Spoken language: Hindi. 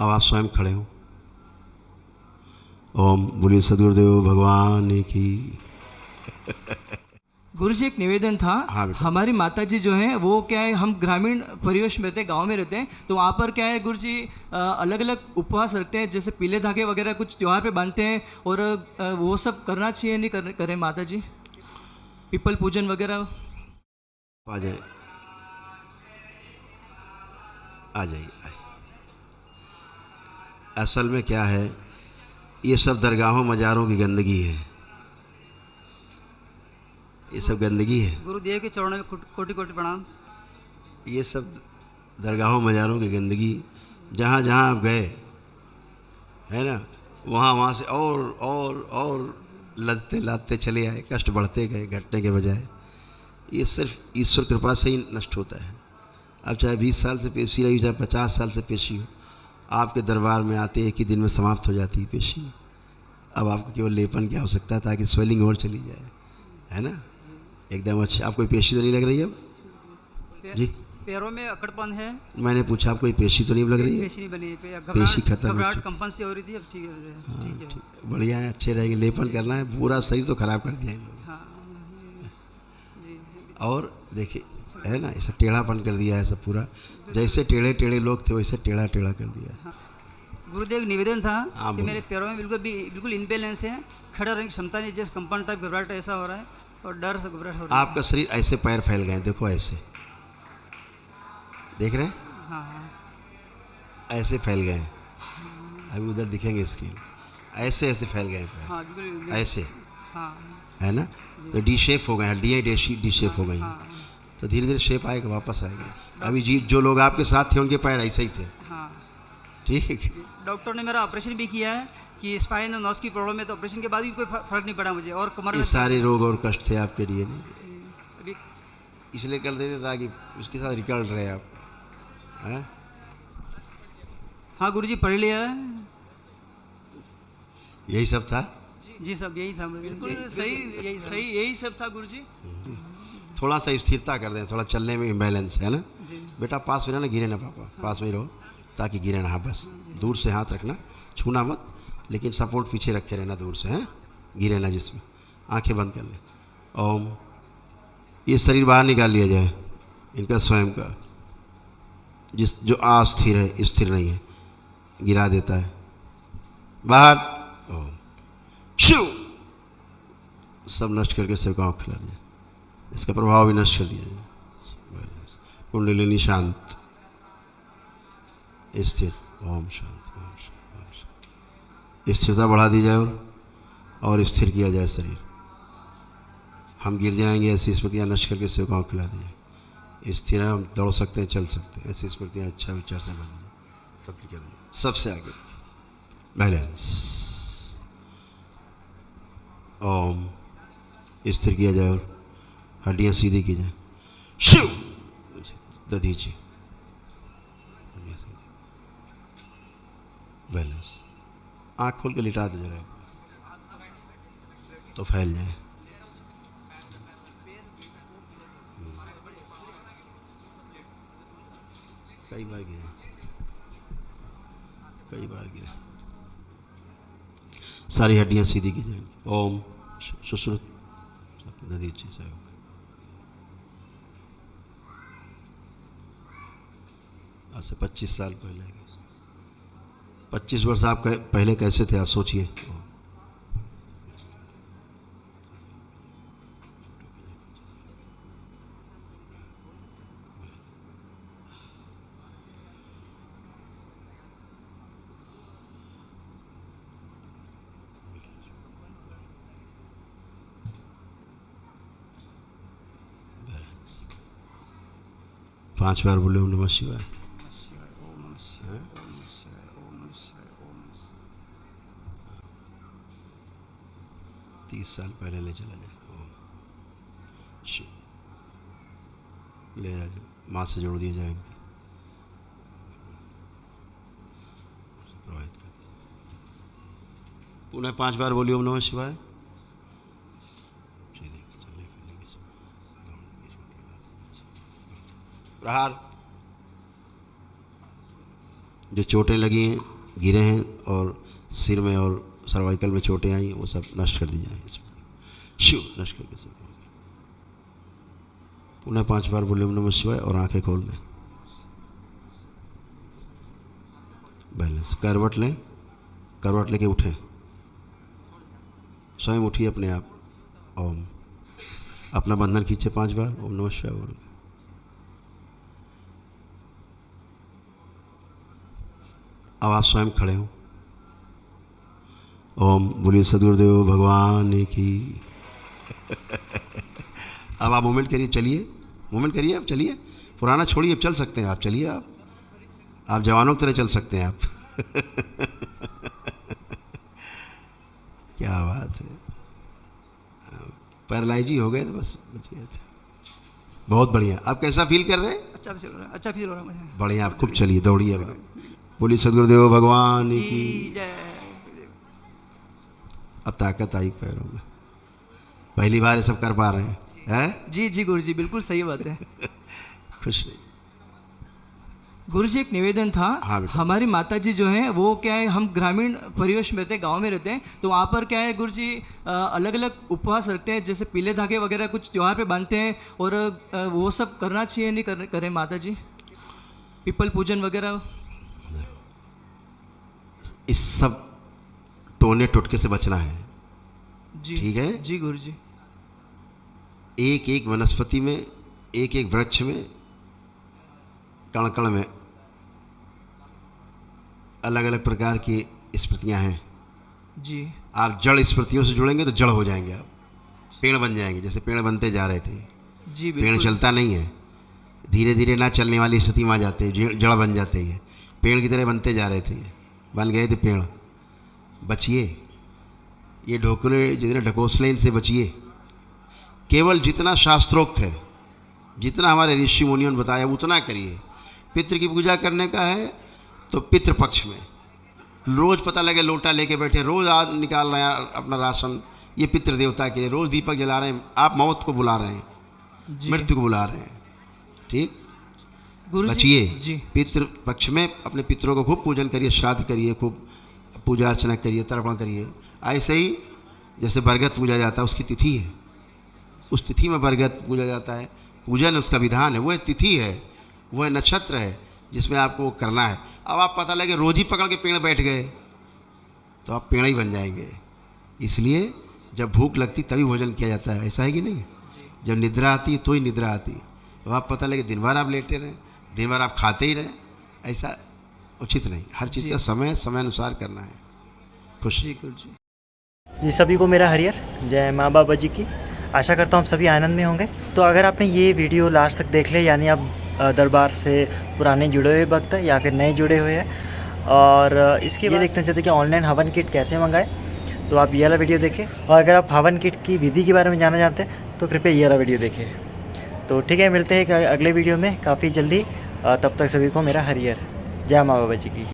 अब आप स्वयं खड़े हो। ओम बोलिए सदगुरुदेव भगवान की। गुरु जी एक निवेदन था। हाँ बेटा। हमारी माता जी जो हैं वो क्या है, हम ग्रामीण परिवेश में रहते हैं, गांव में रहते हैं, तो वहाँ पर क्या है गुरु जी अलग अलग उपवास रखते हैं, जैसे पीले धागे वगैरह कुछ त्योहार पे बांधते हैं, और वो सब करना चाहिए नहीं करें माता जी, पीपल पूजन वगैरह। आ जाए, आ जाइए। असल में क्या है, ये सब दरगाहों मज़ारों की गंदगी है, ये सब गंदगी है। गुरुदेव के चरणों में कोटि कोटि प्रणाम। ये सब दरगाहों मज़ारों की गंदगी, जहाँ जहाँ आप गए है ना, वहाँ वहाँ से और लदते लादते चले आए, कष्ट बढ़ते गए घटने के बजाय। ये सिर्फ ईश्वर कृपा से ही नष्ट होता है। अब चाहे 20 साल से पेशी रही, चाहे 50 साल से पेशी हो, आपके दरबार में आते एक ही दिन में समाप्त हो जाती है पेशी। अब आपको केवल लेपन की आवश्यकता है ताकि स्वेलिंग और चली जाए, है ना, एकदम अच्छा। आपको पेशी तो नहीं लग रही है अब जी? पैरों में अकड़पन है। मैंने पूछा आपको पेशी तो नहीं लग रही है? पेशी नहीं बनी है, पेशी खत्म हो घबराहट चुकी। कंपन से हो रही थी, अब ठीक है। हाँ, ठीक है। ठीक, बढ़िया है, अच्छे रहेंगे। लेपन करना है, पूरा शरीर तो खराब कर दिया इन लोगों। हाँ जी। और देखिए है ना, ऐसा टेढ़ापन कर दिया है सब पूरा, जैसे टेढ़े टेढ़े लोग थे वैसे टेढ़ा टेढ़ा कर दिया। हाँ। गुरुदेव निवेदन था हाँ, कि बोलिए। मेरे पैरों में बिल्कुल इनबैलेंस है, खड़े रहने की क्षमता नहीं, जैसे कंपन टाइप घबराहट ऐसा हो रहा है, और डर से घबराहट हो रही है। आपका शरीर ऐसे पैर फैल गए हैं, देखो ऐसे, देख रहे हैं, हाँ हाँ ऐसे फैल गए हैं। अभी उधर दिखेंगे स्क्रीन, ऐसे ऐसे फैल गए हैं पैर, हाँ बिल्कुल ऐसे, हाँ है ना। तो डी शेप हो गए, हड्डियाँ डी शेप हो गई हैं। हाँ तो धीरे धीरे शेप आएगा, वापस आएगा। अभी जी जो लोग आपके साथ थे उनके पैर ऐसे ही थे, हाँ। ठीक। डॉक्टर ने मेरा ऑपरेशन भी किया है कि स्पाइन और नस की प्रॉब्लम है, तो ऑपरेशन के बाद भी कोई फर्क नहीं पड़ा मुझे, और कमर ये में सारे रोग और कष्ट थे आपके लिए, नहीं अभी। इसलिए कर देते ताकि उसके साथ निकल रहे आप, हैं? हाँ गुरुजी पढ़ लिया है। यही सब था। जी सब यही था। बिल्कुल सही, यही यही सब था गुरु जी। थोड़ा सा स्थिरता कर दें, थोड़ा चलने में इम्बैलेंस है ना। जी बेटा पास में ना गिरे ना, पापा पास में ही रहो ताकि गिरे ना। हाँ बस दूर से हाथ रखना, छूना मत, लेकिन सपोर्ट पीछे रखे रहना दूर से, हैं, गिरे ना जिसमें। आंखें बंद कर ले। ओम। ये शरीर बाहर निकाल लिया जाए, इनका स्वयं का, जिस जो अस्थिर है, स्थिर नहीं है, गिरा देता है बाहर। ओम शिव, सब नष्ट करके सबको आँख खिला दिया, इसका प्रभाव भी नष्ट कर दिया जाए। कुंडलिनी शांत स्थिर। ओम शांत, ओम शांत, ओम शांत। स्थिरता बढ़ा दी जाए और स्थिर किया जाए शरीर। हम गिर जाएंगे, ऐसी स्मृतियाँ नष्ट करके सबको आँख खिला दिया। स्थिर है, हम दौड़ सकते हैं, चल सकते हैं, ऐसी स्मृतियाँ अच्छा विचार से बन दिया, सब कर दिया, सबसे आगे बैलेंस। ओम। स्थिर किया जाए और हड्डियाँ सीधी की जाए। शिव दधीची, बैलेंस। आँख खोल के लिटा दो जरा, तो फैल जाए। कई बार गिरे, कई बार गिरे, सारी हड्डियाँ सीधी की जाएंगी। ओम सुश्रुत दधीची सहयोग। आज से 25 साल पहले, 25 वर्ष आप पहले कैसे थे आप सोचिए। 5 बार बोले ओम नमः शिवाय। 30 साल पहले ले चला जाए। ओम शिव, ले जाए, माँ से जोड़ दिया जाए, प्रभावित कर। पुनः 5 बार बोलिए ओम नमः शिवाय। प्रहार। जो चोटें लगी हैं, गिरे हैं और सिर में और सर्वाइकल में चोटें आई हैं, वो सब नष्ट कर दी जाए। शिव नष्ट करके सब पुनः 5 बार बोले ओम नमः शिवाय और आंखें खोल दें। बैलेंस, करवट लें, करवट लेके उठें, स्वयं उठिए अपने आप। ओम, अपना बंधन खींचे 5 बार ओम नमः शिवाय बोल। अब आप स्वयं खड़े हो। ओम, बोलिए सदगुरुदेव भगवान की। अब आप मूवमेंट करिए, चलिए, मूवमेंट करिए, अब चलिए, पुराना छोड़िए, अब चल सकते हैं आप, चलिए, आप जवानों की तरह चल सकते हैं आप। क्या बात है, पैरालाइज ही हो गए तो बस बच गए थे। बहुत बढ़िया। आप कैसा फील कर रहे हैं? अच्छा फील हो रहा है, अच्छा फील हो रहा है मुझे। बढ़िया, आप खूब चलिए, दौड़िए। अब बोलिए सदगुरुदेव भगवान की। जय। अब ताकत आई पैरों में, पहली बार ये सब कर पा रहे हैं, हैं? जी जी गुरुजी, बिल्कुल सही बात है। खुश नहीं। गुरुजी एक निवेदन था। हाँ बेटा। हमारी माताजी जो है वो क्या है, हम ग्रामीण परिवेश में रहते हैं, गांव में रहते हैं, तो वहाँ पर क्या है गुरुजी अलग अलग उपवास रखते हैं, जैसे पीले धागे वगैरह कुछ त्योहार पे बांधते हैं, और वो सब करना चाहिए नहीं करें माताजी, पीपल पूजन वगैरह? इस सब टोने टुटके से बचना है। जी ठीक है जी गुरुजी। एक एक वनस्पति में, एक एक वृक्ष में, कण कण में अलग अलग प्रकार की स्मृतियां हैं। जी। आप जड़ स्मृतियों से जुड़ेंगे तो जड़ हो जाएंगे, आप पेड़ बन जाएंगे। जैसे पेड़ बनते जा रहे थे, जी पेड़ बिल्कुल। चलता नहीं है, धीरे धीरे ना चलने वाली स्थिति में आ जाते हैं, जड़ बन जाते हैं। पेड़ की तरह बनते जा रहे थे, बन गए थे पेड़। बचिए, ये ढोकले जितने ढकोसले, इनसे बचिए। केवल जितना शास्त्रोक्त है, जितना हमारे ऋषि मुनियों ने बताया उतना करिए। पितृ की पूजा करने का है तो पितृपक्ष में रोज़ पता लगे लोटा लेके बैठे, रोज़ आज निकाल रहे हैं अपना राशन, ये पितृ देवता के लिए रोज़ दीपक जला रहे हैं। आप मौत को बुला रहे हैं, जी मृत्यु को बुला रहे हैं। ठीक, गुरुजी। बचिए। जी पितृ पक्ष में अपने पितरों को खूब पूजन करिए, श्राद्ध करिए, खूब पूजा अर्चना करिए, तर्पण करिए। ऐसे ही जैसे बरगद पूजा जाता है, उसकी तिथि है, उस तिथि में बरगद पूजा जाता है, पूजन उसका विधान है, वो तिथि है, वो नक्षत्र है जिसमें आपको वो करना है। अब आप पता लगे रोज ही पकड़ के पेड़ बैठ गए तो आप पेड़ ही बन जाएंगे। इसलिए जब भूख लगती तभी भोजन किया जाता है, ऐसा है कि नहीं? जब निद्रा आती तो ही निद्रा आती। अब आप पता लगे दिन भर आप लेटे रहें, दिन भर आप खाते ही रहें, ऐसा उचित नहीं। हर चीज़ का समय समय अनुसार करना है। खुश। जी गुरुजी। जी सभी को मेरा हरियर जय माँ बाबा जी की। आशा करता हूँ हम सभी आनंद में होंगे। तो अगर आपने ये वीडियो लास्ट तक देख लिया, यानी आप दरबार से पुराने जुड़े हुए भक्त हैं या फिर नए जुड़े हुए हैं, और इसके बाद देखना चाहते हैं कि ऑनलाइन हवन किट कैसे मंगाएं, तो आप ये वाला वीडियो देखें। और अगर आप हवन किट की विधि के बारे में जानना चाहते हैं तो कृपया ये वाला वीडियो देखें। तो ठीक है, मिलते हैं अगले वीडियो में काफ़ी जल्दी। तब तक सभी को मेरा हरियर जय माँ बाबा जी की।